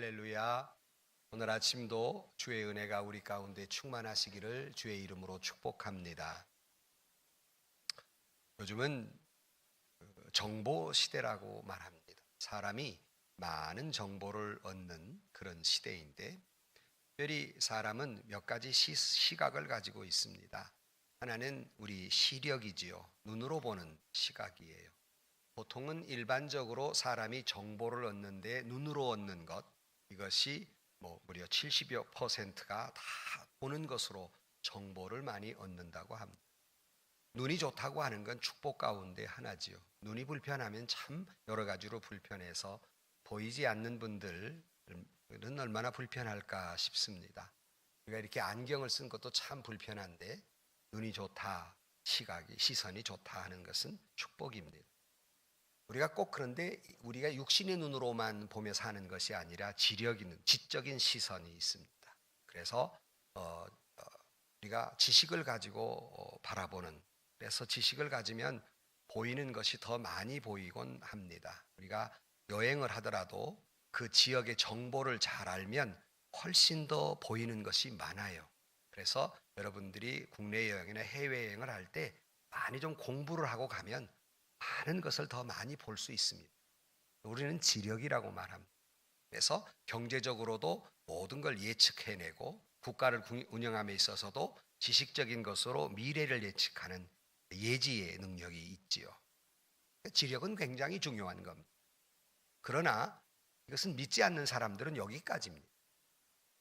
할렐루야. 오늘 아침도 주의 은혜가 우리 가운데 충만하시기를 주의 이름으로 축복합니다. 요즘은 정보 시대라고 말합니다. 사람이 많은 정보를 얻는 그런 시대인데, 특별히 사람은 몇 가지 시각을 가지고 있습니다. 하나는 우리 시력이지요. 눈으로 보는 시각이에요. 보통은 일반적으로 사람이 정보를 얻는데 눈으로 얻는 것, 이것이 무려 70여 %가 다 보는 것으로 정보를 많이 얻는다고 합니다. 눈이 좋다고 하는 건 축복 가운데 하나지요. 눈이 불편하면 참 여러 가지로 불편해서 보이지 않는 분들은 얼마나 불편할까 싶습니다. 우리가 이렇게 안경을 쓴 것도 참 불편한데, 눈이 좋다, 시선이 좋다 하는 것은 축복입니다. 우리가 꼭 그런데 우리가 육신의 눈으로만 보며 사는 것이 아니라 지적인 시선이 있습니다. 그래서 우리가 지식을 가지고 바라보는, 그래서 지식을 가지면 보이는 것이 더 많이 보이곤 합니다. 우리가 여행을 하더라도 그 지역의 정보를 잘 알면 훨씬 더 보이는 것이 많아요. 그래서 여러분들이 국내 여행이나 해외여행을 할 때 많이 좀 공부를 하고 가면 많은 것을 더 많이 볼 수 있습니다. 우리는 지력이라고 말합니다. 그래서 경제적으로도 모든 걸 예측해내고 국가를 운영함에 있어서도 지식적인 것으로 미래를 예측하는 예지의 능력이 있지요. 지력은 굉장히 중요한 겁니다. 그러나 이것은 믿지 않는 사람들은 여기까지입니다.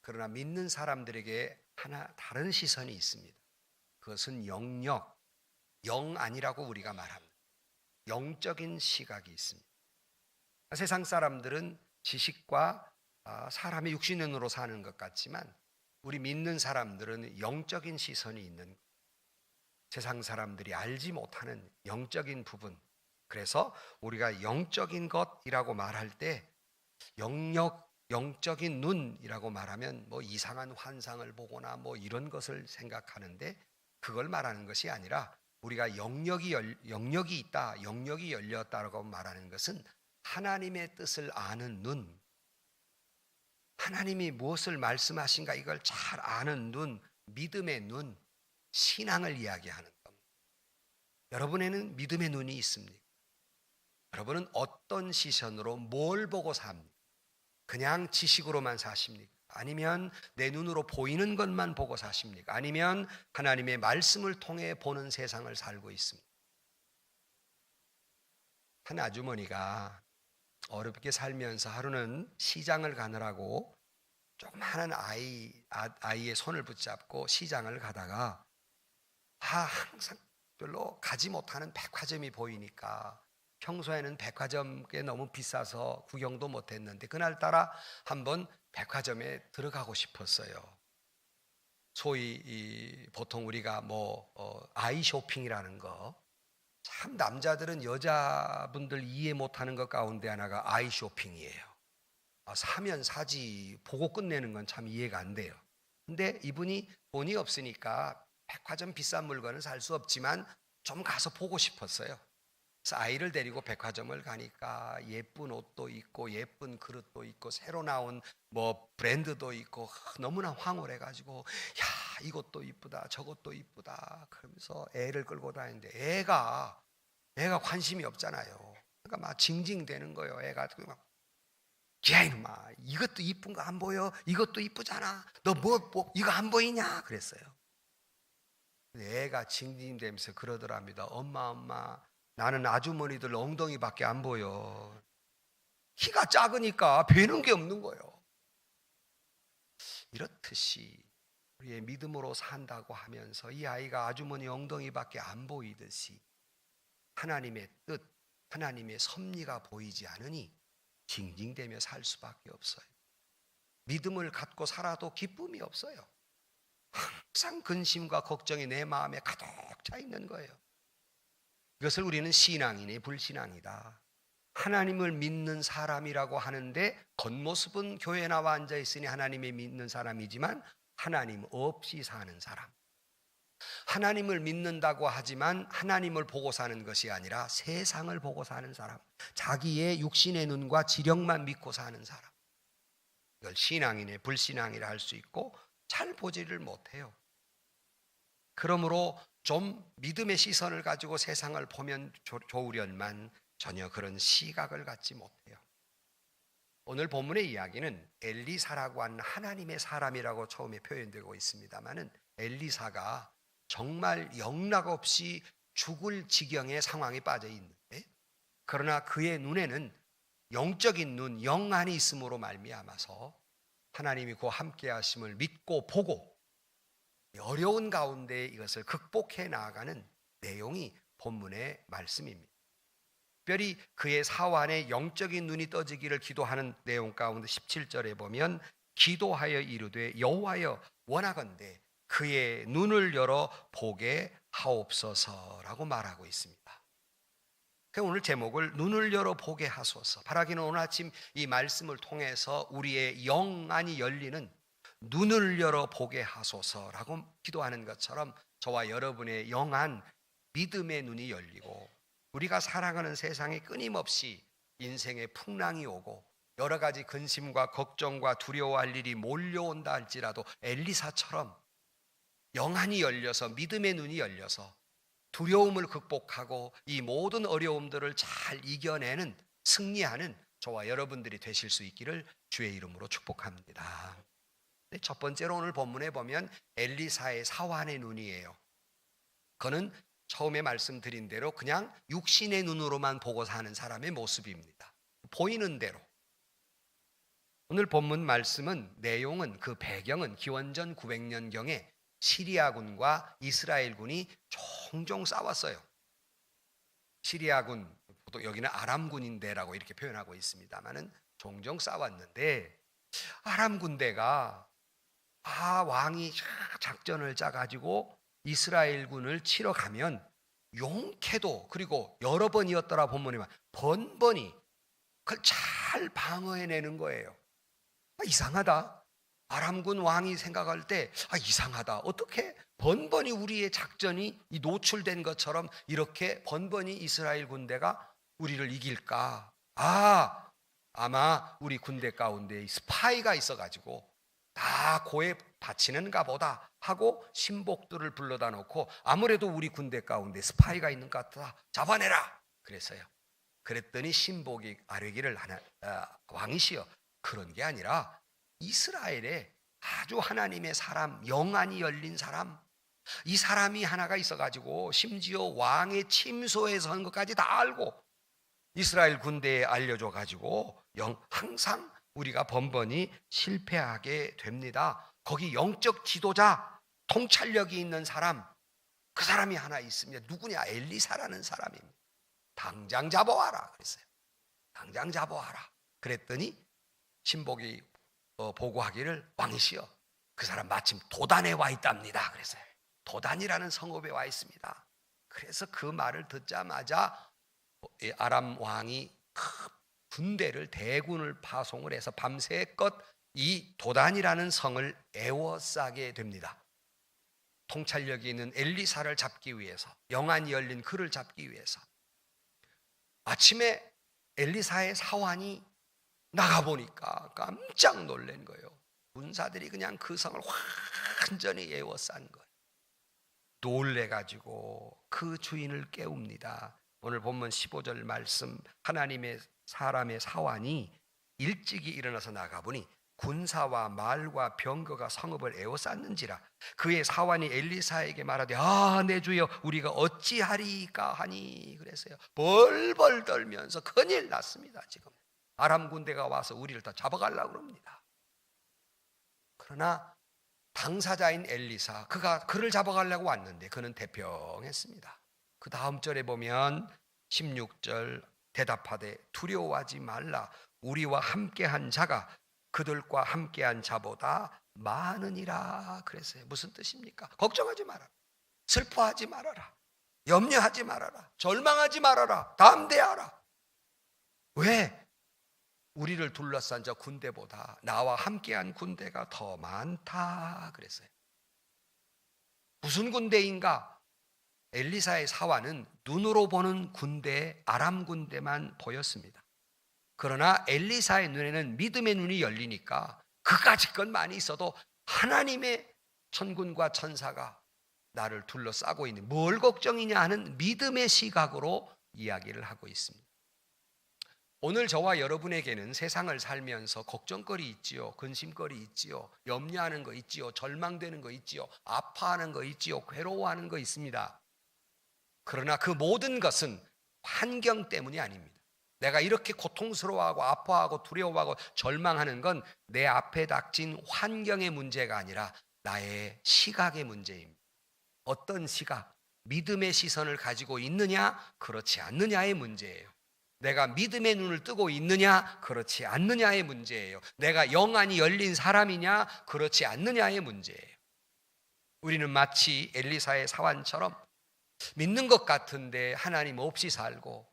그러나 믿는 사람들에게 하나 다른 시선이 있습니다. 그것은 영역, 영 아니라고 우리가 말합니다. 영적인 시각이 있습니다. 세상 사람들은 지식과 사람의 육신의 눈으로 사는 것 같지만, 우리 믿는 사람들은 영적인 시선이 있는 거예요. 세상 사람들이 알지 못하는 영적인 부분. 그래서 우리가 영적인 것이라고 말할 때 영적인 눈이라고 말하면 이상한 환상을 보거나 이런 것을 생각하는데, 그걸 말하는 것이 아니라 우리가 영역이 있다, 영역이 열렸다고 말하는 것은 하나님의 뜻을 아는 눈, 하나님이 무엇을 말씀하신가 이걸 잘 아는 눈, 믿음의 눈, 신앙을 이야기하는 겁니다. 여러분에는 믿음의 눈이 있습니까? 여러분은 어떤 시선으로 뭘 보고 삽니까? 그냥 지식으로만 사십니까? 아니면 내 눈으로 보이는 것만 보고 사십니까? 아니면 하나님의 말씀을 통해 보는 세상을 살고 있습니다. 한 아주머니가 어렵게 살면서 하루는 시장을 가느라고 조그마한 아이의 손을 붙잡고 시장을 가다가 항상 별로 가지 못하는 백화점이 보이니까, 평소에는 백화점에 너무 비싸서 구경도 못했는데 그날따라 한번 백화점에 들어가고 싶었어요. 소위 보통 우리가 아이 쇼핑이라는 거, 참 남자들은 여자분들 이해 못하는 것 가운데 하나가 아이 쇼핑이에요. 사면 사지 보고 끝내는 건 참 이해가 안 돼요. 근데 이분이 돈이 없으니까 백화점 비싼 물건은 살 수 없지만 좀 가서 보고 싶었어요. 그래서 아이를 데리고 백화점을 가니까 예쁜 옷도 있고 예쁜 그릇도 있고 새로 나온 브랜드도 있고 너무나 황홀해가지고, 야, 이것도 이쁘다 저것도 이쁘다 그러면서 애를 끌고 다니는데 애가 관심이 없잖아요. 그러니까 막 징징대는 거예요. 애가 막, 야 이놈아, 이것도 이쁜 거 안 보여? 이것도 이쁘잖아. 너 이거 안 보이냐? 그랬어요. 애가 징징대면서 그러더랍니다. 엄마, 나는 아주머니들 엉덩이밖에 안 보여. 키가 작으니까 뵈는 게 없는 거예요. 이렇듯이 우리의 믿음으로 산다고 하면서 이 아이가 아주머니 엉덩이밖에 안 보이듯이 하나님의 뜻, 하나님의 섭리가 보이지 않으니 징징대며 살 수밖에 없어요. 믿음을 갖고 살아도 기쁨이 없어요. 항상 근심과 걱정이 내 마음에 가득 차 있는 거예요. 이것을 우리는 신앙이니 불신앙이다, 하나님을 믿는 사람이라고 하는데 겉모습은 교회 나와 앉아 있으니 하나님을 믿는 사람이지만 하나님 없이 사는 사람, 하나님을 믿는다고 하지만 하나님을 보고 사는 것이 아니라 세상을 보고 사는 사람, 자기의 육신의 눈과 지력만 믿고 사는 사람, 이걸 신앙이네 불신앙이라 할 수 있고 잘 보지를 못해요. 그러므로 좀 믿음의 시선을 가지고 세상을 보면 좋으련만 전혀 그런 시각을 갖지 못해요. 오늘 본문의 이야기는 엘리사라고 하는 하나님의 사람이라고 처음에 표현되고 있습니다마는 엘리사가 정말 영락없이 죽을 지경의 상황에 빠져 있는데, 그러나 그의 눈에는 영적인 눈, 영안이 있음으로 말미암아서 하나님이 그와 함께 하심을 믿고 보고 어려운 가운데 이것을 극복해 나아가는 내용이 본문의 말씀입니다. 특별히 그의 사환에 영적인 눈이 떠지기를 기도하는 내용 가운데 17절에 보면 기도하여 이르되 여호와여 원하건대 그의 눈을 열어 보게 하옵소서라고 말하고 있습니다. 오늘 제목을 눈을 열어 보게 하소서. 바라기는 오늘 아침 이 말씀을 통해서 우리의 영안이 열리는 눈을 열어 보게 하소서라고 기도하는 것처럼 저와 여러분의 영안, 믿음의 눈이 열리고 우리가 살아가는 세상에 끊임없이 인생의 풍랑이 오고 여러 가지 근심과 걱정과 두려워할 일이 몰려온다 할지라도 엘리사처럼 영안이 열려서 믿음의 눈이 열려서 두려움을 극복하고 이 모든 어려움들을 잘 이겨내는 승리하는 저와 여러분들이 되실 수 있기를 주의 이름으로 축복합니다. 첫 번째로 오늘 본문에 보면 엘리사의 사환의 눈이에요. 그는 처음에 말씀드린 대로 그냥 육신의 눈으로만 보고 사는 사람의 모습입니다. 보이는 대로. 오늘 본문 말씀은 내용은 그 배경은 기원전 900년경에 시리아군과 이스라엘군이 종종 싸웠어요. 시리아군, 또 여기는 아람군인데라고 이렇게 표현하고 있습니다만은 종종 싸웠는데 아람 군대가 왕이 작전을 짜가지고 이스라엘군을 치러 가면 용케도 그리고 여러 번이었더라 본문에만 번번이 그걸 잘 방어해내는 거예요. 이상하다. 아람군 왕이 생각할 때 이상하다. 어떻게 번번이 우리의 작전이 노출된 것처럼 이렇게 번번이 이스라엘 군대가 우리를 이길까? 아마 우리 군대 가운데 스파이가 있어가지고 다 고에 바치는가 보다 하고 신복들을 불러다 놓고 아무래도 우리 군대 가운데 스파이가 있는 것 같다. 잡아내라. 그랬어요. 그랬더니 신복이 아뢰기를 왕이시여 그런 게 아니라 이스라엘에 아주 하나님의 사람, 영안이 열린 사람, 이 사람이 하나가 있어가지고 심지어 왕의 침소에 선 것까지 다 알고 이스라엘 군대에 알려줘가지고 항상 우리가 번번이 실패하게 됩니다. 거기 영적 지도자, 통찰력이 있는 사람, 그 사람이 하나 있습니다. 누구냐? 엘리사라는 사람입니다. 당장 잡아와라 그랬어요. 당장 잡아와라. 그랬더니 신복이 보고하기를 왕이시여 그 사람 마침 도단에 와 있답니다. 그랬어요. 도단이라는 성읍에 와 있습니다. 그래서 그 말을 듣자마자 아람 왕이 군대를 대군을 파송을 해서 밤새껏 이 도단이라는 성을 에워싸게 됩니다. 통찰력이 있는 엘리사를 잡기 위해서, 영안이 열린 그를 잡기 위해서. 아침에 엘리사의 사환이 나가보니까 깜짝 놀란 거예요. 군사들이 그냥 그 성을 완전히 에워싼 거예요. 놀래가지고 그 주인을 깨웁니다. 오늘 본문 15절 말씀, 하나님의 사람의 사환이 일찍이 일어나서 나가보니 군사와 말과 병거가 성읍을 에워쌌는지라. 그의 사환이 엘리사에게 말하되 내 주여 우리가 어찌하리까 하니. 그랬어요. 벌벌 떨면서 큰일 났습니다. 지금 아람 군대가 와서 우리를 다 잡아가려고 합니다. 그러나 당사자인 엘리사, 그를 잡아가려고 왔는데 그는 대평했습니다. 그 다음 절에 보면 16절 대답하되 두려워하지 말라. 우리와 함께한 자가 그들과 함께한 자보다 많으니라. 그랬어요. 무슨 뜻입니까? 걱정하지 말아라. 슬퍼하지 말아라. 염려하지 말아라. 절망하지 말아라. 담대하라. 왜? 우리를 둘러싼 저 군대보다 나와 함께한 군대가 더 많다 그랬어요. 무슨 군대인가? 엘리사의 사환은 눈으로 보는 군대, 아람 군대만 보였습니다. 그러나 엘리사의 눈에는 믿음의 눈이 열리니까 그까짓 건 많이 있어도 하나님의 천군과 천사가 나를 둘러싸고 있는, 뭘 걱정이냐 하는 믿음의 시각으로 이야기를 하고 있습니다. 오늘 저와 여러분에게는 세상을 살면서 걱정거리 있지요, 근심거리 있지요, 염려하는 거 있지요, 절망되는 거 있지요, 아파하는 거 있지요, 괴로워하는 거 있습니다. 그러나 그 모든 것은 환경 때문이 아닙니다. 내가 이렇게 고통스러워하고 아파하고 두려워하고 절망하는 건 내 앞에 닥친 환경의 문제가 아니라 나의 시각의 문제입니다. 어떤 시각, 믿음의 시선을 가지고 있느냐, 그렇지 않느냐의 문제예요. 내가 믿음의 눈을 뜨고 있느냐, 그렇지 않느냐의 문제예요. 내가 영안이 열린 사람이냐, 그렇지 않느냐의 문제예요. 우리는 마치 엘리사의 사환처럼 믿는 것 같은데 하나님 없이 살고,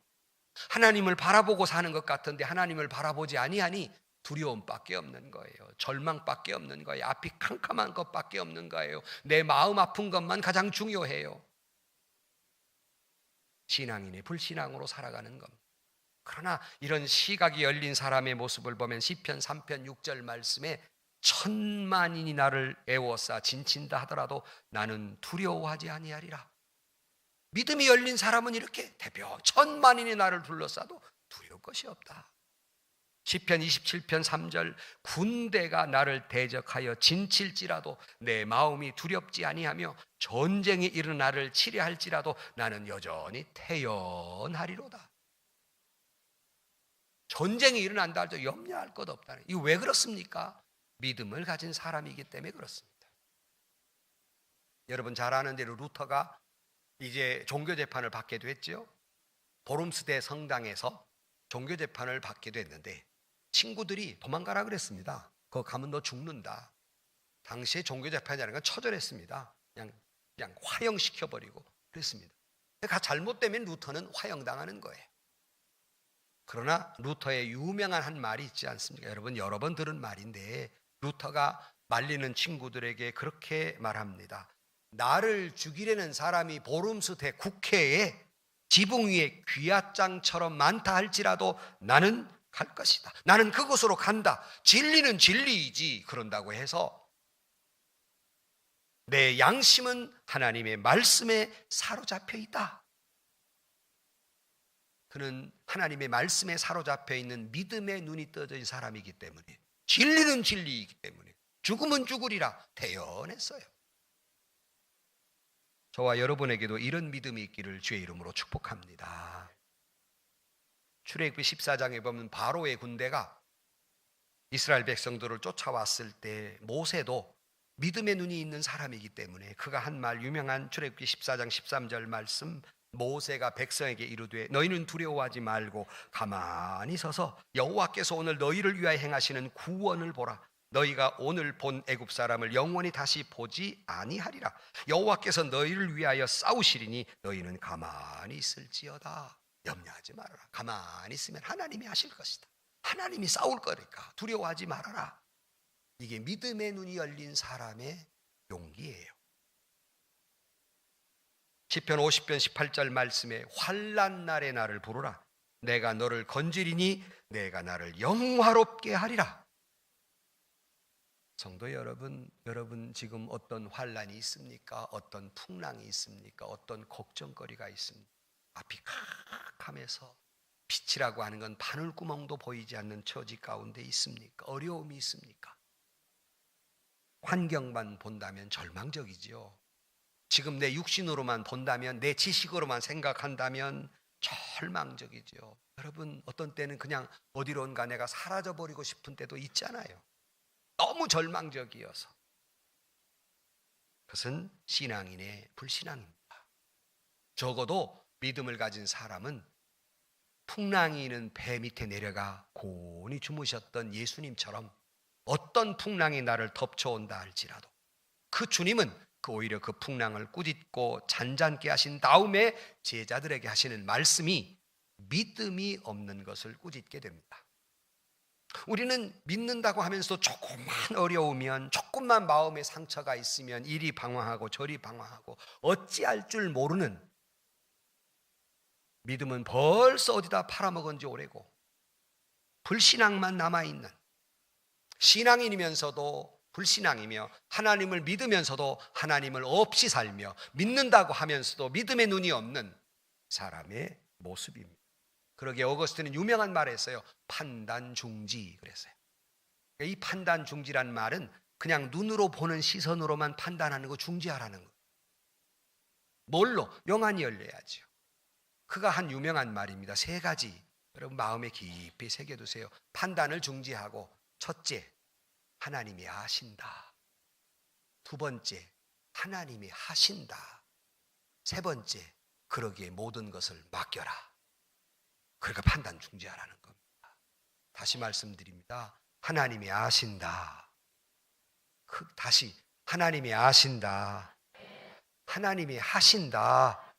하나님을 바라보고 사는 것 같은데 하나님을 바라보지 아니하니 두려움밖에 없는 거예요. 절망밖에 없는 거예요. 앞이 캄캄한 것밖에 없는 거예요. 내 마음 아픈 것만 가장 중요해요. 신앙인의 불신앙으로 살아가는 겁니다. 그러나 이런 시각이 열린 사람의 모습을 보면 시편 3편 6절 말씀에 천만인이 나를 애워싸 진친다 하더라도 나는 두려워하지 아니하리라. 믿음이 열린 사람은 이렇게 대표 천만인이 나를 둘러싸도 두려울 것이 없다. 시편 27편 3절 군대가 나를 대적하여 진칠지라도 내 마음이 두렵지 아니하며 전쟁이 일어나를 치려할지라도 나는 여전히 태연하리로다. 전쟁이 일어난다 할때 염려할 것 없다는. 이거 왜 그렇습니까? 믿음을 가진 사람이기 때문에 그렇습니다. 여러분 잘 아는 대로 루터가 이제 종교재판을 받게 됐죠. 보름스대 성당에서 종교재판을 받게 됐는데 친구들이 도망가라 그랬습니다. 거기 가면 너 죽는다. 당시에 종교재판이라는 건 처절했습니다. 그냥 화형시켜버리고 그랬습니다. 그러니까 잘못되면 루터는 화형당하는 거예요. 그러나 루터의 유명한 한 말이 있지 않습니까? 여러분 여러 번 들은 말인데 루터가 말리는 친구들에게 그렇게 말합니다. 나를 죽이려는 사람이 보름스대 국회에 지붕 위에 귀야장처럼 많다 할지라도 나는 갈 것이다. 나는 그곳으로 간다. 진리는 진리이지. 그런다고 해서 내 양심은 하나님의 말씀에 사로잡혀 있다. 그는 하나님의 말씀에 사로잡혀 있는 믿음의 눈이 떠진 사람이기 때문에, 진리는 진리이기 때문에 죽으면 죽으리라 대연했어요. 저와 여러분에게도 이런 믿음이 있기를 주의 이름으로 축복합니다. 출애굽기 14장에 보면 바로의 군대가 이스라엘 백성들을 쫓아왔을 때 모세도 믿음의 눈이 있는 사람이기 때문에 그가 한 말, 유명한 출애굽기 14장 13절 말씀, 모세가 백성에게 이르되 너희는 두려워하지 말고 가만히 서서 여호와께서 오늘 너희를 위하여 행하시는 구원을 보라. 너희가 오늘 본 애굽 사람을 영원히 다시 보지 아니하리라. 여호와께서 너희를 위하여 싸우시리니 너희는 가만히 있을지어다. 염려하지 말아라. 가만히 있으면 하나님이 하실 것이다. 하나님이 싸울 거니까 두려워하지 말아라. 이게 믿음의 눈이 열린 사람의 용기예요. 시편 50편 18절 말씀에 환난 날에 나를 부르라. 내가 너를 건지리니 내가 나를 영화롭게 하리라. 성도 여러분, 여러분 지금 어떤 환난이 있습니까? 어떤 풍랑이 있습니까? 어떤 걱정거리가 있습니까? 앞이 캄캄해서 빛이라고 하는 건 바늘구멍도 보이지 않는 처지 가운데 있습니까? 어려움이 있습니까? 환경만 본다면 절망적이지요. 지금 내 육신으로만 본다면, 내 지식으로만 생각한다면 절망적이죠. 여러분 어떤 때는 그냥 어디론가 내가 사라져버리고 싶은 때도 있잖아요. 너무 절망적이어서. 그것은 신앙인의 불신앙입니다. 적어도 믿음을 가진 사람은 풍랑이 있는 배 밑에 내려가 고온히 주무셨던 예수님처럼 어떤 풍랑이 나를 덮쳐온다 할지라도 그 주님은 오히려 그 풍랑을 꾸짖고 잔잔케 하신 다음에 제자들에게 하시는 말씀이 믿음이 없는 것을 꾸짖게 됩니다. 우리는 믿는다고 하면서도 조금만 어려우면, 조금만 마음에 상처가 있으면 이리 방황하고 저리 방황하고 어찌할 줄 모르는, 믿음은 벌써 어디다 팔아먹은 지 오래고 불신앙만 남아있는, 신앙인이면서도 불신앙이며 하나님을 믿으면서도 하나님을 없이 살며 믿는다고 하면서도 믿음의 눈이 없는 사람의 모습입니다. 그러기에 어거스틴은 유명한 말을 했어요. 판단중지 그랬어요. 이 판단중지란 말은 그냥 눈으로 보는 시선으로만 판단하는 거 중지하라는 거예요. 뭘로? 영안이 열려야죠. 그가 한 유명한 말입니다. 3가지 여러분 마음에 깊이 새겨두세요. 판단을 중지하고, 첫째, 하나님이 아신다. 2번째, 하나님이 하신다. 3번째, 그러기에 모든 것을 맡겨라. 그러니까 판단 중지하라는 겁니다. 다시 말씀드립니다. 하나님이 아신다. 다시 하나님이 아신다. 하나님이 하신다.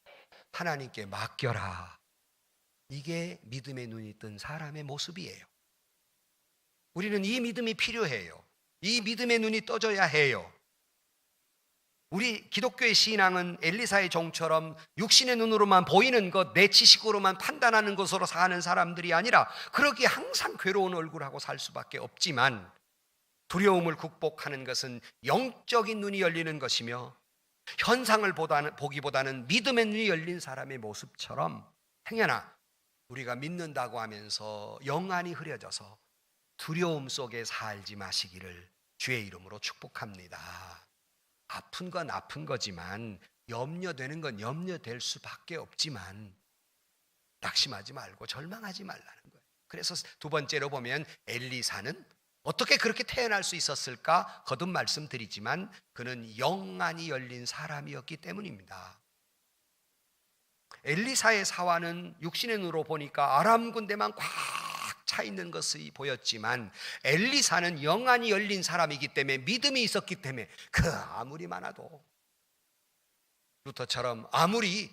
하나님께 맡겨라. 이게 믿음의 눈이 뜬 사람의 모습이에요. 우리는 이 믿음이 필요해요. 이 믿음의 눈이 떠져야 해요. 우리 기독교의 신앙은 엘리사의 종처럼 육신의 눈으로만 보이는 것, 내 지식으로만 판단하는 것으로 사는 사람들이 아니라 그러기에 항상 괴로운 얼굴하고 살 수밖에 없지만, 두려움을 극복하는 것은 영적인 눈이 열리는 것이며 현상을 보기보다는 믿음의 눈이 열린 사람의 모습처럼 행여나 우리가 믿는다고 하면서 영안이 흐려져서 두려움 속에 살지 마시기를 주의 이름으로 축복합니다. 아픈 건 아픈 거지만, 염려되는 건 염려될 수밖에 없지만 낙심하지 말고 절망하지 말라는 거예요. 그래서 2번째로 보면 엘리사는 어떻게 그렇게 태어날 수 있었을까? 거듭 말씀드리지만 그는 영안이 열린 사람이었기 때문입니다. 엘리사의 사화는 육신의 눈으로 보니까 아람 군대만 꽉 차 있는 것이 보였지만, 엘리사는 영안이 열린 사람이기 때문에, 믿음이 있었기 때문에 그 아무리 많아도, 루터처럼 아무리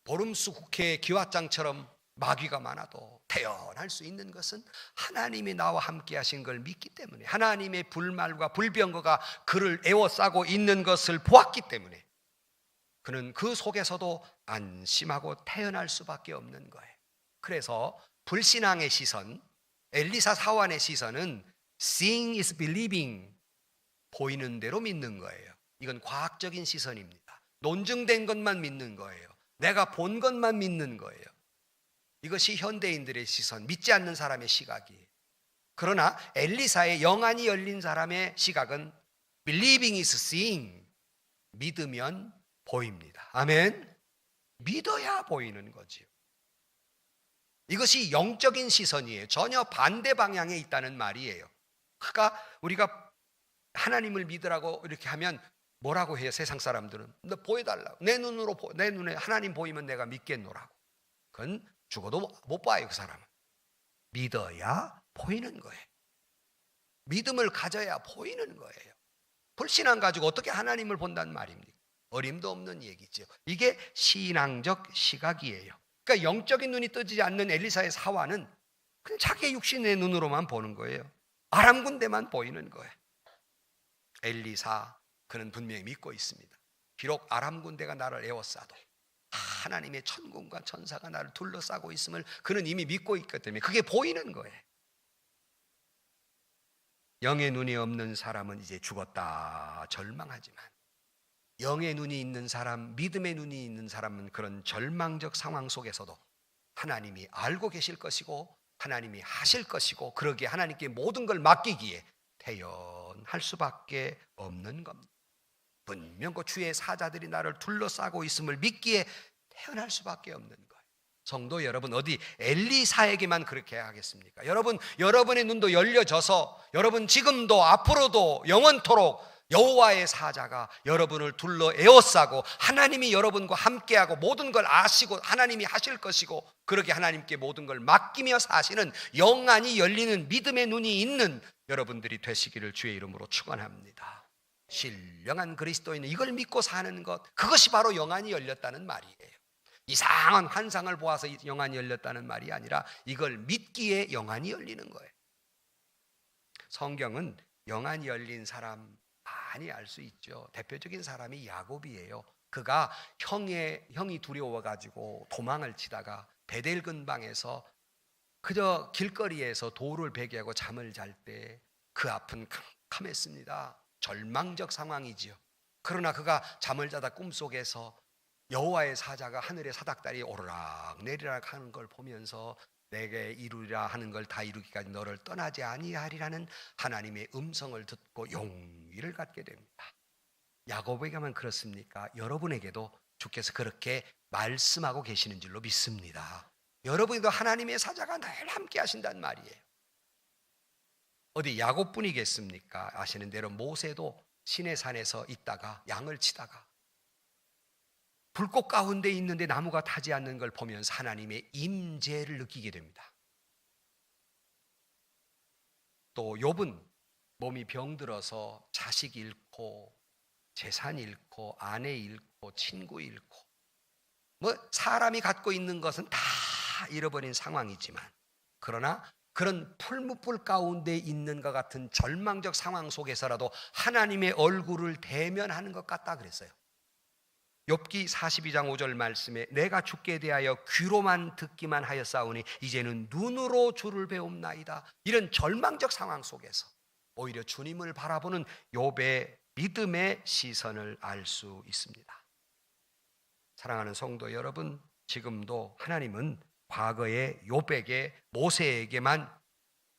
보름수 국회의 기와장처럼 마귀가 많아도 태어날 수 있는 것은 하나님이 나와 함께 하신 걸 믿기 때문에, 하나님의 불말과 불병거가 그를 에워싸고 있는 것을 보았기 때문에 그는 그 속에서도 안심하고 태어날 수밖에 없는 거예요. 그래서 불신앙의 시선, 엘리사 사환의 시선은 seeing is believing, 보이는 대로 믿는 거예요. 이건 과학적인 시선입니다. 논증된 것만 믿는 거예요. 내가 본 것만 믿는 거예요. 이것이 현대인들의 시선, 믿지 않는 사람의 시각이에요. 그러나 엘리사의 영안이 열린 사람의 시각은 believing is seeing, 믿으면 보입니다. 아멘. 믿어야 보이는 거지요. 이것이 영적인 시선이에요. 전혀 반대 방향에 있다는 말이에요. 그러니까 우리가 하나님을 믿으라고 이렇게 하면 뭐라고 해요? 세상 사람들은 너 보여달라고, 내 눈에 하나님 보이면 내가 믿겠노라고. 그건 죽어도 못 봐요. 그 사람은 믿어야 보이는 거예요. 믿음을 가져야 보이는 거예요. 불신앙 가지고 어떻게 하나님을 본다는 말입니까? 어림도 없는 얘기죠. 이게 신앙적 시각이에요. 그러니까 영적인 눈이 뜨지 않는 엘리사의 사화는 그냥 자기의 육신의 눈으로만 보는 거예요. 아람 군대만 보이는 거예요. 엘리사, 그는 분명히 믿고 있습니다. 비록 아람 군대가 나를 에워싸도 하나님의 천군과 천사가 나를 둘러싸고 있음을 그는 이미 믿고 있기 때문에 그게 보이는 거예요. 영의 눈이 없는 사람은 이제 죽었다 절망하지만, 영의 눈이 있는 사람, 믿음의 눈이 있는 사람은 그런 절망적 상황 속에서도 하나님이 알고 계실 것이고 하나님이 하실 것이고, 그러기에 하나님께 모든 걸 맡기기에 태연할 수밖에 없는 겁니다. 분명히 주의 사자들이 나를 둘러싸고 있음을 믿기에 태어날 수밖에 없는 거예요. 성도 여러분, 어디 엘리사에게만 그렇게 하겠습니까? 여러분의 눈도 열려져서 여러분 지금도 앞으로도 영원토록 여호와의 사자가 여러분을 둘러 에워싸고 하나님이 여러분과 함께하고 모든 걸 아시고 하나님이 하실 것이고, 그렇게 하나님께 모든 걸 맡기며 사시는 영안이 열리는 믿음의 눈이 있는 여러분들이 되시기를 주의 이름으로 축원합니다. 신령한 그리스도인은 이걸 믿고 사는 것, 그것이 바로 영안이 열렸다는 말이에요. 이상한 환상을 보아서 영안이 열렸다는 말이 아니라 이걸 믿기에 영안이 열리는 거예요. 성경은 영안이 열린 사람 많이 알 수 있죠. 대표적인 사람이 야곱이에요. 그가 형이 두려워가지고 도망을 치다가 베델 근방에서 그저 길거리에서 돌을 베개하고 잠을 잘 때 그 앞은 캄캄했습니다. 절망적 상황이지요. 그러나 그가 잠을 자다 꿈속에서 여호와의 사자가 하늘의 사닥다리에 오르락 내리락 하는 걸 보면서 내게 이루리라 하는 걸 다 이루기까지 너를 떠나지 아니하리라는 하나님의 음성을 듣고 용기를 갖게 됩니다. 야곱에게만 그렇습니까? 여러분에게도 주께서 그렇게 말씀하고 계시는 줄로 믿습니다. 여러분도 하나님의 사자가 늘 함께 하신단 말이에요. 어디 야곱뿐이겠습니까? 아시는 대로 모세도 시내산에서 있다가 양을 치다가 불꽃 가운데 있는데 나무가 타지 않는 걸 보면서 하나님의 임재를 느끼게 됩니다. 또 욥은 몸이 병들어서 자식 잃고 재산 잃고 아내 잃고 친구 잃고 사람이 갖고 있는 것은 다 잃어버린 상황이지만, 그러나 그런 풀무불 가운데 있는 것 같은 절망적 상황 속에서라도 하나님의 얼굴을 대면하는 것 같다 그랬어요. 욥기 42장 5절 말씀에 내가 주께 대하여 귀로만 듣기만 하였사오니 이제는 눈으로 주를 배움나이다. 이런 절망적 상황 속에서 오히려 주님을 바라보는 욥의 믿음의 시선을 알 수 있습니다. 사랑하는 성도 여러분, 지금도 하나님은 과거의 욥에게 모세에게만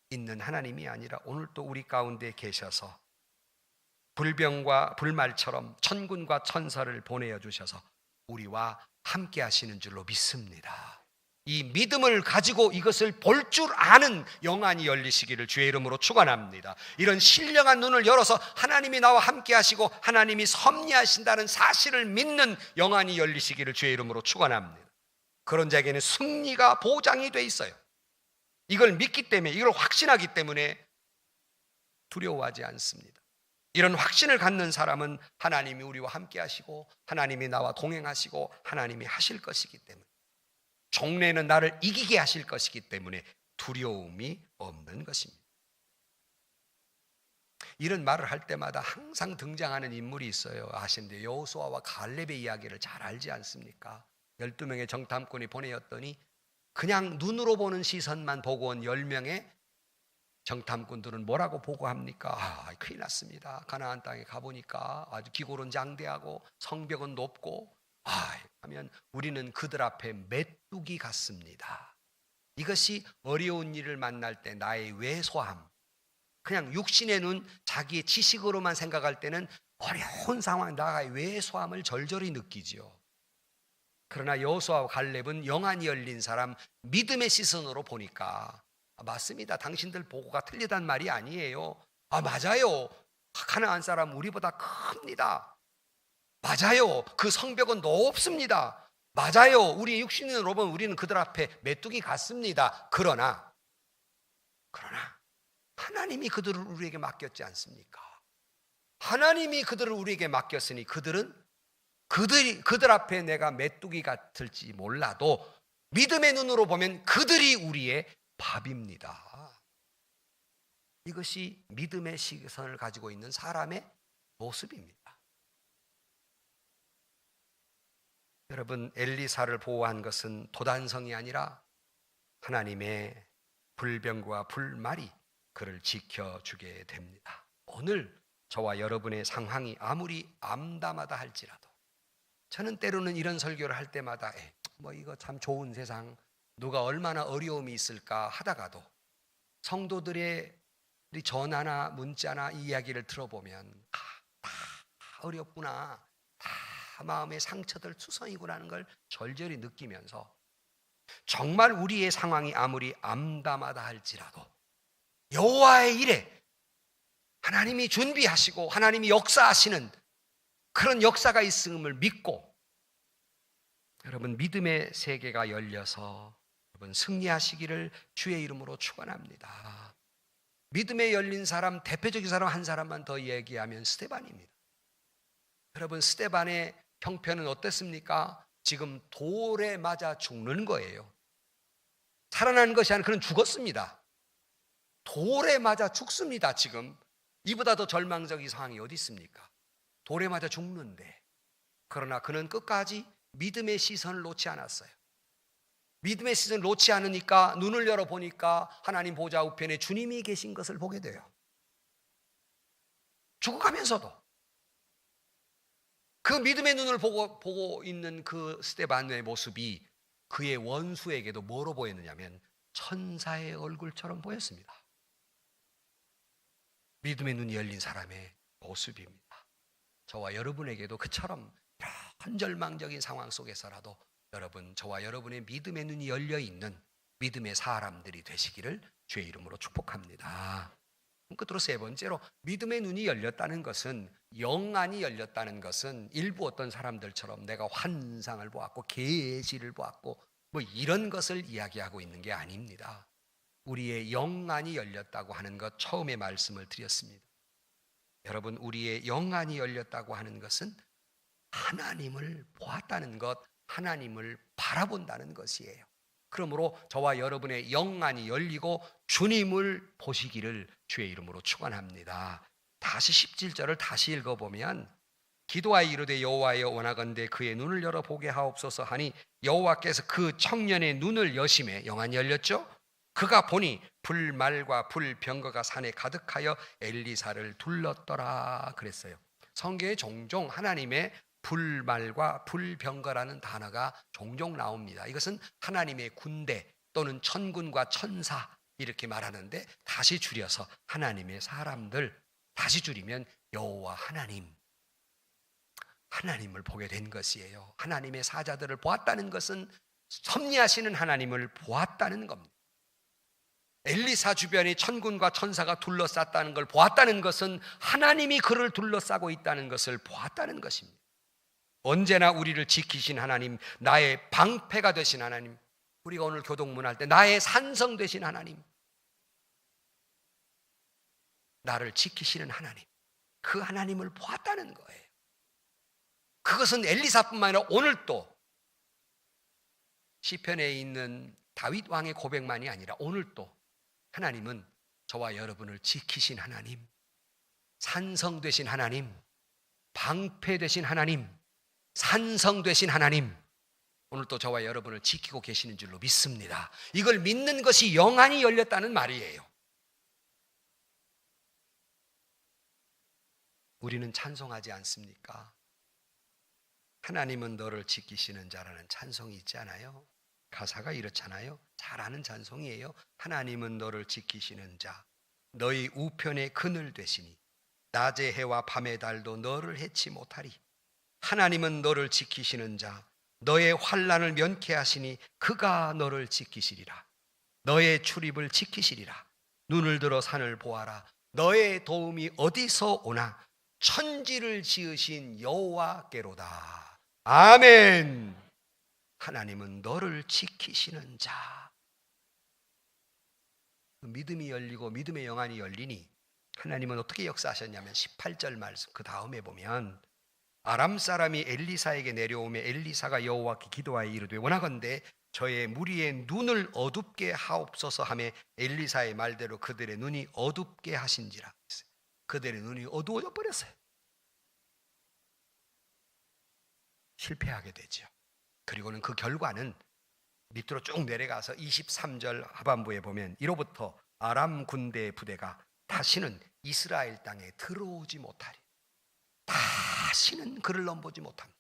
있는 하나님이 아니라 오늘도 우리 가운데 계셔서 불병과 불말처럼 천군과 천사를 보내어 주셔서 우리와 함께 하시는 줄로 믿습니다. 이 믿음을 가지고 이것을 볼 줄 아는 영안이 열리시기를 주의 이름으로 축원합니다. 이런 신령한 눈을 열어서 하나님이 나와 함께 하시고 하나님이 섭리하신다는 사실을 믿는 영안이 열리시기를 주의 이름으로 축원합니다. 그런 자에게는 승리가 보장이 돼 있어요. 이걸 믿기 때문에, 이걸 확신하기 때문에 두려워하지 않습니다. 이런 확신을 갖는 사람은 하나님이 우리와 함께 하시고 하나님이 나와 동행하시고 하나님이 하실 것이기 때문에, 종래는 나를 이기게 하실 것이기 때문에 두려움이 없는 것입니다. 이런 말을 할 때마다 항상 등장하는 인물이 있어요. 아시는데 여호수아와 갈렙의 이야기를 잘 알지 않습니까? 12명의 정탐꾼이 보내었더니 그냥 눈으로 보는 시선만 보고 온 10명의 정탐꾼들은 뭐라고 보고합니까? 큰일 났습니다. 가나안 땅에 가보니까 아주 기골은 장대하고 성벽은 높고 하면 우리는 그들 앞에 메뚜기 같습니다. 이것이 어려운 일을 만날 때 나의 왜소함, 그냥 육신의 눈, 자기의 지식으로만 생각할 때는 어려운 상황, 나의 왜소함을 절절히 느끼지요. 그러나 여호수아와 갈렙은 영안이 열린 사람, 믿음의 시선으로 보니까 맞습니다. 당신들 보고가 틀리단 말이 아니에요. 맞아요. 가나안 사람 우리보다 큽니다. 맞아요. 그 성벽은 높습니다. 맞아요. 우리 육신으로 보면 우리는 그들 앞에 메뚜기 같습니다. 그러나 하나님이 그들을 우리에게 맡겼지 않습니까? 하나님이 그들을 우리에게 맡겼으니 그들 앞에 내가 메뚜기 같을지 몰라도 믿음의 눈으로 보면 그들이 우리의 밥입니다. 이것이 믿음의 시선을 가지고 있는 사람의 모습입니다. 여러분, 엘리사를 보호한 것은 도단성이 아니라 하나님의 불병과 불말이 그를 지켜주게 됩니다. 오늘 저와 여러분의 상황이 아무리 암담하다 할지라도, 저는 때로는 이런 설교를 할 때마다 이거 참 좋은 세상, 누가 얼마나 어려움이 있을까 하다가도 성도들의 전화나 문자나 이야기를 들어보면 다 어렵구나, 다 마음의 상처들 투성이구나는 걸 절절히 느끼면서, 정말 우리의 상황이 아무리 암담하다 할지라도 여호와의 일에 하나님이 준비하시고 하나님이 역사하시는 그런 역사가 있음을 믿고, 여러분 믿음의 세계가 열려서 여러분 승리하시기를 주의 이름으로 축원합니다. 믿음에 열린 사람, 대표적인 사람 한 사람만 더 얘기하면 스데반입니다. 여러분, 스데반의 형편은 어땠습니까? 지금 돌에 맞아 죽는 거예요. 살아난 것이 아니라 그는 죽었습니다. 돌에 맞아 죽습니다. 지금 이보다 더 절망적인 상황이 어디 있습니까? 돌에 맞아 죽는데, 그러나 그는 끝까지 믿음의 시선을 놓지 않았어요. 믿음의 시선을 놓지 않으니까 눈을 열어보니까 하나님 보좌 우편에 주님이 계신 것을 보게 돼요. 죽어가면서도 그 믿음의 눈을 보고 있는 그 스데반의 모습이 그의 원수에게도 뭐로 보였느냐면 천사의 얼굴처럼 보였습니다. 믿음의 눈이 열린 사람의 모습입니다. 저와 여러분에게도 그처럼 이런 절망적인 상황 속에서라도 여러분, 저와 여러분의 믿음의 눈이 열려 있는 믿음의 사람들이 되시기를 주의 이름으로 축복합니다. 끝으로 세 번째로, 믿음의 눈이 열렸다는 것은, 영안이 열렸다는 것은 일부 어떤 사람들처럼 내가 환상을 보았고 계시를 보았고 뭐 이런 것을 이야기하고 있는 게 아닙니다. 우리의 영안이 열렸다고 하는 것 처음에 말씀을 드렸습니다. 여러분, 우리의 영안이 열렸다고 하는 것은 하나님을 보았다는 것, 하나님을 바라본다는 것이에요. 그러므로 저와 여러분의 영안이 열리고 주님을 보시기를 주의 이름으로 축원합니다. 다시 17절을 다시 읽어보면, 기도하여 이르되 여호와여 원하건대 그의 눈을 열어 보게 하옵소서 하니 여호와께서 그 청년의 눈을 여심해, 영안이 열렸죠? 그가 보니 불말과 불병거가 산에 가득하여 엘리사를 둘렀더라 그랬어요. 성경에 종종 하나님의 불말과 불병거라는 단어가 종종 나옵니다. 이것은 하나님의 군대 또는 천군과 천사 이렇게 말하는데, 다시 줄여서 하나님의 사람들, 다시 줄이면 여호와 하나님을 보게 된 것이에요. 하나님의 사자들을 보았다는 것은 섭리하시는 하나님을 보았다는 겁니다. 엘리사 주변에 천군과 천사가 둘러쌌다는 걸 보았다는 것은 하나님이 그를 둘러싸고 있다는 것을 보았다는 것입니다. 언제나 우리를 지키신 하나님, 나의 방패가 되신 하나님, 우리가 오늘 교동문 할 때 나의 산성 되신 하나님, 나를 지키시는 하나님, 그 하나님을 보았다는 거예요. 그것은 엘리사뿐만 아니라 오늘도 시편에 있는 다윗 왕의 고백만이 아니라 오늘도 하나님은 저와 여러분을 지키신 하나님, 산성 되신 하나님, 방패 되신 하나님, 산성 되신 하나님, 오늘도 저와 여러분을 지키고 계시는 줄로 믿습니다. 이걸 믿는 것이 영안이 열렸다는 말이에요. 우리는 찬송하지 않습니까? 하나님은 너를 지키시는 자라는 찬송이 있지 않아요? 가사가 이렇잖아요. 잘 아는 찬송이에요. 하나님은 너를 지키시는 자, 너희 우편의 그늘 되시니 낮의 해와 밤의 달도 너를 해치 못하리. 하나님은 너를 지키시는 자, 너의 환난을 면케하시니 그가 너를 지키시리라. 너의 출입을 지키시리라. 눈을 들어 산을 보아라. 너의 도움이 어디서 오나? 천지를 지으신 여호와께로다. 아멘. 하나님은 너를 지키시는 자. 믿음이 열리고 믿음의 영안이 열리니 하나님은 어떻게 역사하셨냐면 18절 말씀 그 다음에 보면, 아람 사람이 엘리사에게 내려오며 엘리사가 여호와께 기도하여 이르되 원하건대 저의 무리의 눈을 어둡게 하옵소서 하며 엘리사의 말대로 그들의 눈이 어둡게 하신지라. 그들의 눈이 어두워져 버렸어요. 실패하게 되죠. 그리고는 그 결과는 밑으로 쭉 내려가서 23절 하반부에 보면, 이로부터 아람 군대의 부대가 다시는 이스라엘 땅에 들어오지 못하리. 다시는 그를 넘보지 못합니다.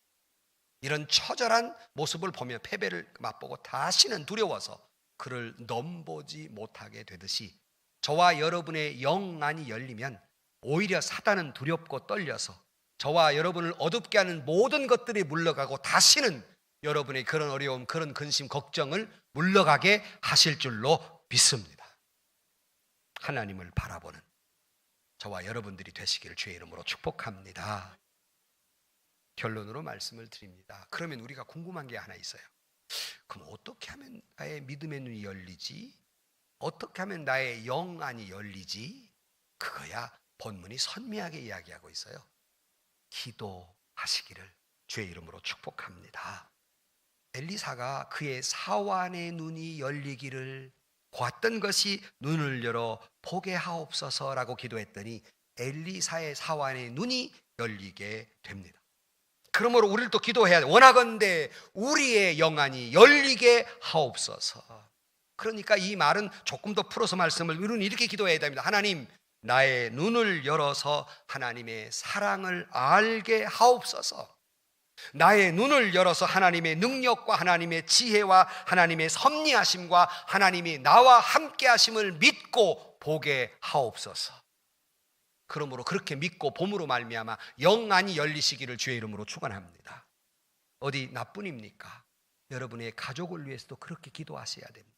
이런 처절한 모습을 보며 패배를 맛보고 다시는 두려워서 그를 넘보지 못하게 되듯이, 저와 여러분의 영안이 열리면 오히려 사단은 두렵고 떨려서 저와 여러분을 어둡게 하는 모든 것들이 물러가고 다시는 여러분의 그런 어려움, 그런 근심, 걱정을 물러가게 하실 줄로 믿습니다. 하나님을 바라보는 저와 여러분들이 되시기를 주의 이름으로 축복합니다. 결론으로 말씀을 드립니다. 그러면 우리가 궁금한 게 하나 있어요. 그럼 어떻게 하면 나의 믿음의 눈이 열리지? 어떻게 하면 나의 영안이 열리지? 그거야 본문이 선명하게 이야기하고 있어요. 기도하시기를 주의 이름으로 축복합니다. 엘리사가 그의 사환의 눈이 열리기를 보았던 것이 눈을 열어 보게 하옵소서라고 기도했더니 엘리사의 사환의 눈이 열리게 됩니다. 그러므로 우리를 또 기도해야 돼. 원하건대 우리의 영안이 열리게 하옵소서. 그러니까 이 말은 조금 더 풀어서 말씀을 우리는 이렇게 기도해야 됩니다. 하나님, 나의 눈을 열어서 하나님의 사랑을 알게 하옵소서. 나의 눈을 열어서 하나님의 능력과 하나님의 지혜와 하나님의 섭리하심과 하나님이 나와 함께 하심을 믿고 보게 하옵소서. 그러므로 그렇게 믿고 봄으로 말미암아 영안이 열리시기를 주의 이름으로 축원합니다. 어디 나뿐입니까? 여러분의 가족을 위해서도 그렇게 기도하셔야 됩니다.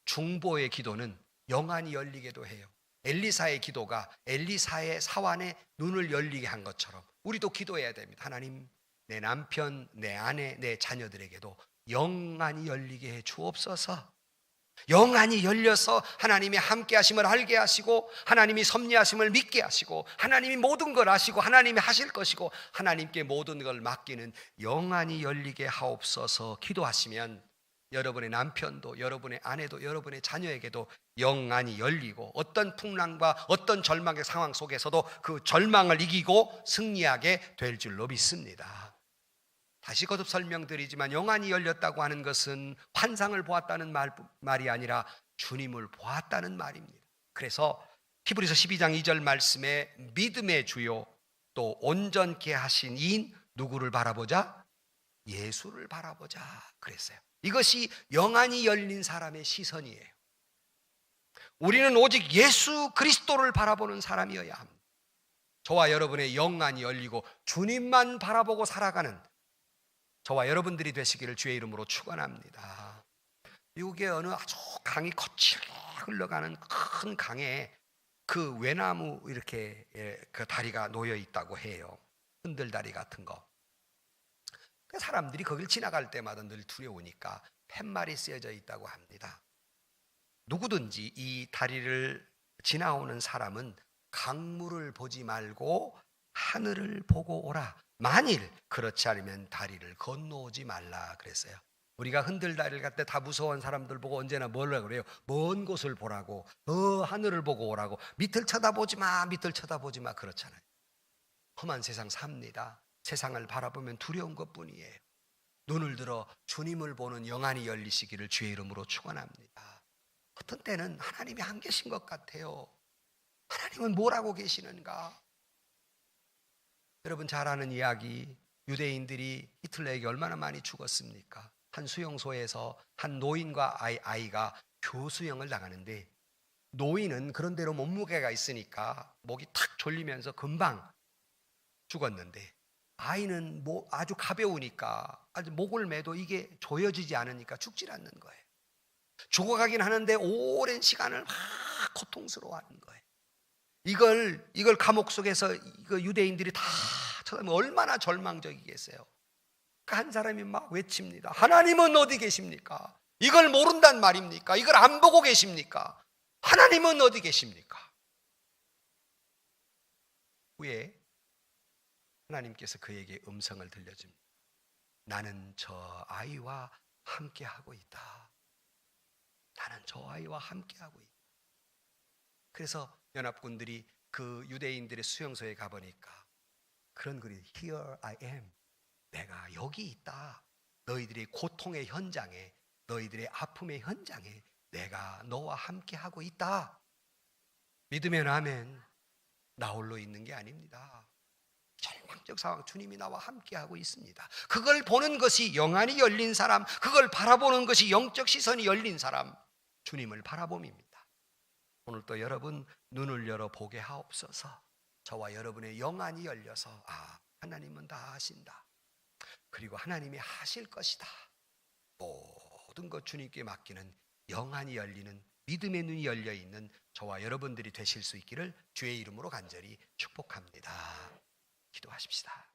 중보의 기도는 영안이 열리게도 해요. 엘리사의 기도가 엘리사의 사환의 눈을 열리게 한 것처럼 우리도 기도해야 됩니다. 하나님, 내 남편, 내 아내, 내 자녀들에게도 영안이 열리게 해 주옵소서. 영안이 열려서 하나님의 함께 하심을 알게 하시고 하나님이 섭리하심을 믿게 하시고 하나님이 모든 걸 아시고 하나님이 하실 것이고 하나님께 모든 걸 맡기는 영안이 열리게 하옵소서 기도하시면 여러분의 남편도 여러분의 아내도 여러분의 자녀에게도 영안이 열리고 어떤 풍랑과 어떤 절망의 상황 속에서도 그 절망을 이기고 승리하게 될 줄로 믿습니다. 다시 거듭 설명드리지만 영안이 열렸다고 하는 것은 환상을 보았다는 말이 아니라 주님을 보았다는 말입니다. 그래서 히브리서 12장 2절 말씀에 믿음의 주요 또 온전케 하신 이인 누구를 바라보자? 예수를 바라보자 그랬어요. 이것이 영안이 열린 사람의 시선이에요. 우리는 오직 예수 그리스도를 바라보는 사람이어야 합니다. 저와 여러분의 영안이 열리고 주님만 바라보고 살아가는 저와 여러분들이 되시기를 주의 이름으로 축원합니다. 미국의 어느 아주 강이 거칠게 흘러가는 큰 강에 그 외나무 이렇게 그 다리가 놓여 있다고 해요. 흔들다리 같은 거. 사람들이 거길 지나갈 때마다 늘 두려우니까 팻말이 쓰여져 있다고 합니다. 누구든지 이 다리를 지나오는 사람은 강물을 보지 말고 하늘을 보고 오라. 만일 그렇지 않으면 다리를 건너오지 말라 그랬어요. 우리가 흔들다리를 갈 때 다 무서운 사람들 보고 언제나 뭐라고 그래요? 먼 곳을 보라고, 하늘을 보고 오라고. 밑을 쳐다보지 마, 밑을 쳐다보지 마 그렇잖아요. 험한 세상 삽니다. 세상을 바라보면 두려운 것뿐이에요. 눈을 들어 주님을 보는 영안이 열리시기를 주의 이름으로 축원합니다. 어떤 때는 하나님이 안 계신 것 같아요. 하나님은 뭘 하고 계시는가? 여러분 잘 아는 이야기, 유대인들이 히틀러에게 얼마나 많이 죽었습니까? 한 수용소에서 한 노인과 아이가 교수형을 당하는데 노인은 그런대로 몸무게가 있으니까 목이 탁 졸리면서 금방 죽었는데 아이는 아주 가벼우니까 아주 목을 매도 이게 조여지지 않으니까 죽질 않는 거예요. 죽어가긴 하는데 오랜 시간을 막 고통스러워하는 거예요. 이걸 감옥 속에서 유대인들이 다 쳐다보면 얼마나 절망적이겠어요. 한 사람이 막 외칩니다. 하나님은 어디 계십니까? 이걸 모른단 말입니까? 이걸 안 보고 계십니까? 하나님은 어디 계십니까? 후에 하나님께서 그에게 음성을 들려줍니다. 나는 저 아이와 함께하고 있다. 나는 저 아이와 함께하고 있다. 그래서 연합군들이 그 유대인들의 수용소에 가보니까 그런 글이 Here I am. 내가 여기 있다. 너희들의 고통의 현장에, 너희들의 아픔의 현장에 내가 너와 함께하고 있다. 믿으면 아멘. 나 홀로 있는 게 아닙니다. 절망적 상황, 주님이 나와 함께하고 있습니다. 그걸 보는 것이 영안이 열린 사람, 그걸 바라보는 것이 영적 시선이 열린 사람, 주님을 바라봄입니다. 오늘 또 여러분 눈을 열어 보게 하옵소서. 저와 여러분의 영안이 열려서 하나님은 다 하신다. 그리고 하나님이 하실 것이다. 모든 것 주님께 맡기는 영안이 열리는 믿음의 눈이 열려있는 저와 여러분들이 되실 수 있기를 주의 이름으로 간절히 축복합니다. 기도하십시다.